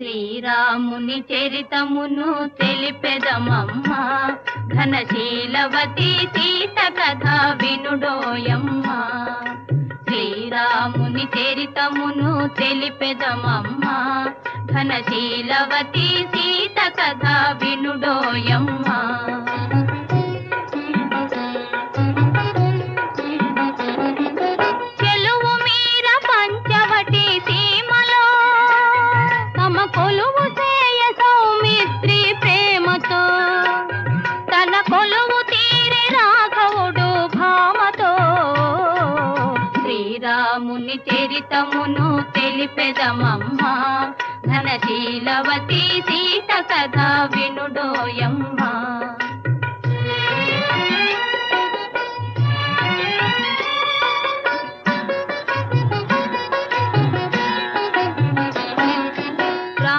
శ్రీరాముని చరితమును తెలిపెదమమ్మ, ఘనశీలవతి సీత కథ వినుడోయమ్మ. శ్రీరాముని చరితమును తెలిపెదమమ్మ, ఘనశీలవతి సీత కథ వినుడోయమ్మ. శ్రీరాముని చరితమును తెలిపెదమమ్మ, ఘనశీలవతి సీత కథ వినుడోయమ్మ.